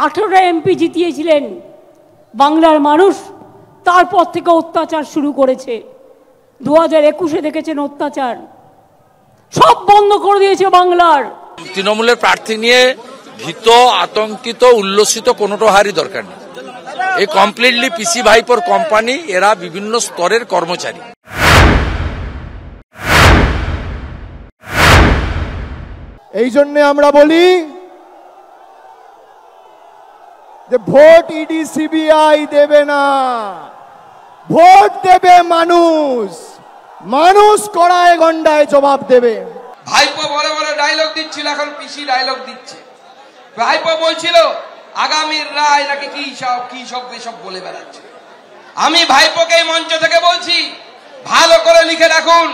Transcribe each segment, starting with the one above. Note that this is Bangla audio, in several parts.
18টা এমপি জিতিয়েছিলেন বাংলার মানুষ, তারপর থেকে অত্যাচার শুরু করেছে। 2021-এ দেখেছেন অত্যাচার সব বন্ধ করে দিয়েছে বাংলার। তৃণমূলের প্রার্থী নিয়ে ভীত, আতঙ্কিত, উল্লসিত কোনোটা হারই দরকার নেই। এই কমপ্লিটলি পিসি ভাইপোর কোম্পানি, এরা বিভিন্ন স্তরের কর্মচারী। এই জন্য আমরা বলি যে ভোট ইডি সিবিআই দেবে না, ভোট দেবে মানুষ। মানুষ কড়ায় গন্ডায় জবাব দেবে। ভাইপো বড় বড় ডায়লগ দিচ্ছিল, এখন পিসি ডায়লগ দিচ্ছে। ভাইপো বলছিল আগামীর রায় নাকি কি সব এসব বলে বেড়াচ্ছে। আমি ভাইপোকে মঞ্চ থেকে বলছি, ভালো করে লিখে রাখুন,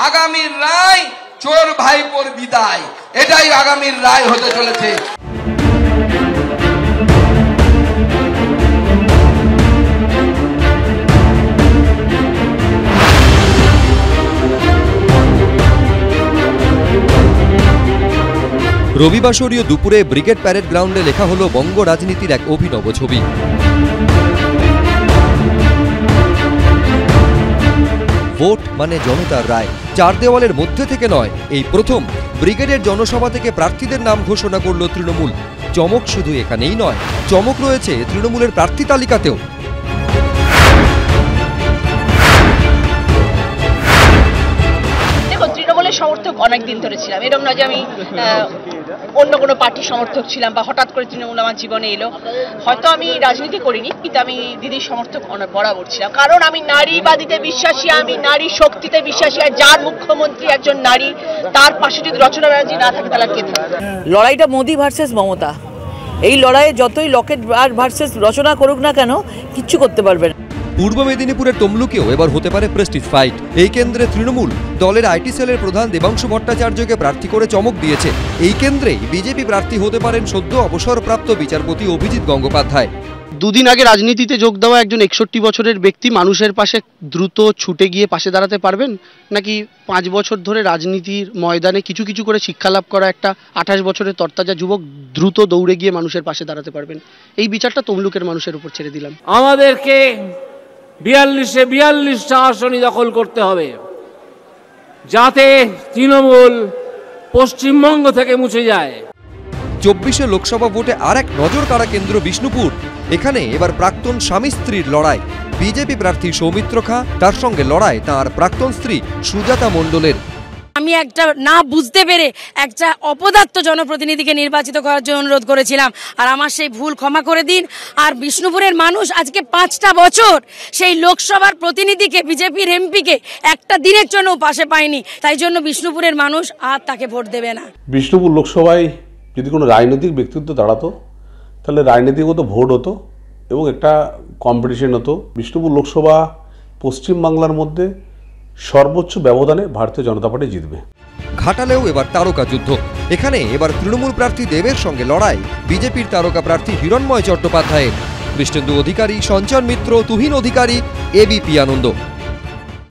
আগামীর রায় চোর ভাইপোর বিদায়, এটাই আগামীর রায় হতে চলেছে। রবিবাসরীয় দুপুরে ব্রিগেড প্যারেড গ্রাউন্ডে লেখা হলো বঙ্গ রাজনীতির এক অভিনব ছবি। ভোট মানে জনতার রায়, চার দেওয়ালের মধ্যে থেকে নয়। এই প্রথম ব্রিগেডের জনসভা থেকে প্রার্থীদের নাম ঘোষণা করল তৃণমূল। চমক শুধু এখানেই নয়, চমক রয়েছে তৃণমূলের প্রার্থী তালিকাতেও। তৃণমূলের সমর্থক অনেকদিন ধরে ছিলাম, এরকম নয় যে আমি অন্য কোনো পার্টির সমর্থক ছিলাম বা হঠাৎ করে তৃণমূল আমার জীবনে এলো। হয়তো আমি রাজনীতি করিনি, কিন্তু আমি দিদির সমর্থক বরাবর ছিলাম, কারণ আমি নারীবাদীতে বিশ্বাসী, আমি নারী শক্তিতে বিশ্বাসী। আর যার মুখ্যমন্ত্রী একজন নারী, তার পাশে যদি রচনা ব্যানার্জি না থাকে তাহলে কে থাকবে? লড়াইটা মোদি ভার্সেস মমতা। এই লড়াইয়ে যতই লকেট ভার্সেস রচনা করুক না কেন, কিচ্ছু করতে পারবে না। পূর্ব মেদিনীপুরের তমলুকেও এবার হতে পারে প্রেস্টিজ ফাইট। এই কেন্দ্রে তৃণমূল দলের আইটি সেলের প্রধান দেবাংশু ভট্টাচার্যকে প্রার্থী করে চমক দিয়েছে। এই কেন্দ্রেই বিজেপি প্রার্থী হতে পারেন সদ্য অবসরপ্রাপ্ত বিচারপতি অভিজিৎ গঙ্গোপাধ্যায়। দুদিন আগে রাজনীতিতে যোগ দেওয়া একজন 61 বছরের ব্যক্তি মানুষের পাশে দ্রুত ছুটে গিয়ে পাশে দাঁড়াতে পারবেন, নাকি 5 বছর ধরে রাজনীতির ময়দানে কিছু কিছু করে শিক্ষালাভ করা একটা 28 বছরের তরতাজা যুবক দ্রুত দৌড়ে গিয়ে মানুষের পাশে দাঁড়াতে পারবেন? এই বিচারটা তমলুকের মানুষের উপর ছেড়ে দিলাম। আমাদেরকে 42টা আসনই দখল করতে হবে, যাতে তৃণমূল পশ্চিমবঙ্গ থেকে মুছে যায়। 24 লোকসভা ভোটে আর এক নজর কাড়া কেন্দ্র বিষ্ণুপুর। এখানে এবার প্রাক্তন স্বামী স্ত্রীর লড়াই। বিজেপি প্রার্থী সৌমিত্র খা, তার সঙ্গে লড়াই তাঁর প্রাক্তন স্ত্রী সুজাতা মণ্ডলের। আমি একটা না বুঝতে পেরে একটা অপদার্থ জনপ্রতিনিধিকে নির্বাচিত করার জন্য অনুরোধ করেছিলাম, আর আমার সেই ভুল ক্ষমা করে দিন। আর বিষ্ণুপুরের মানুষ আজকে 5টা বছর সেই লোকসভার প্রতিনিধিকে, বিজেপির এমপিকে একটা দিনের জন্য পাশে পায়নি, তাই জন্য বিষ্ণুপুরের মানুষ আর তাকে ভোট দেবে না। বিষ্ণুপুর লোকসভায় যদি কোনো রাজনৈতিক ব্যক্তিত্ব দাঁড়াতো, তাহলে রাজনীতিগত ভোট হতো এবং একটা কম্পিটিশন হতো। বিষ্ণুপুর লোকসভা পশ্চিমবাংলার মধ্যে সর্বোচ্চ ব্যবধানে ভারতীয় জনতা পার্টি জিতবে। ঘাটালেও এবার তারকা যুদ্ধ। এখানে এবার তৃণমূল প্রার্থী দেবের সঙ্গে লড়াই বিজেপির তারকা প্রার্থী হিরণময় চট্টোপাধ্যায়ের। কৃষ্ণেন্দু অধিকারী, সঞ্চয়ন মিত্র, তুহিন অধিকারী, এবিপি আনন্দ।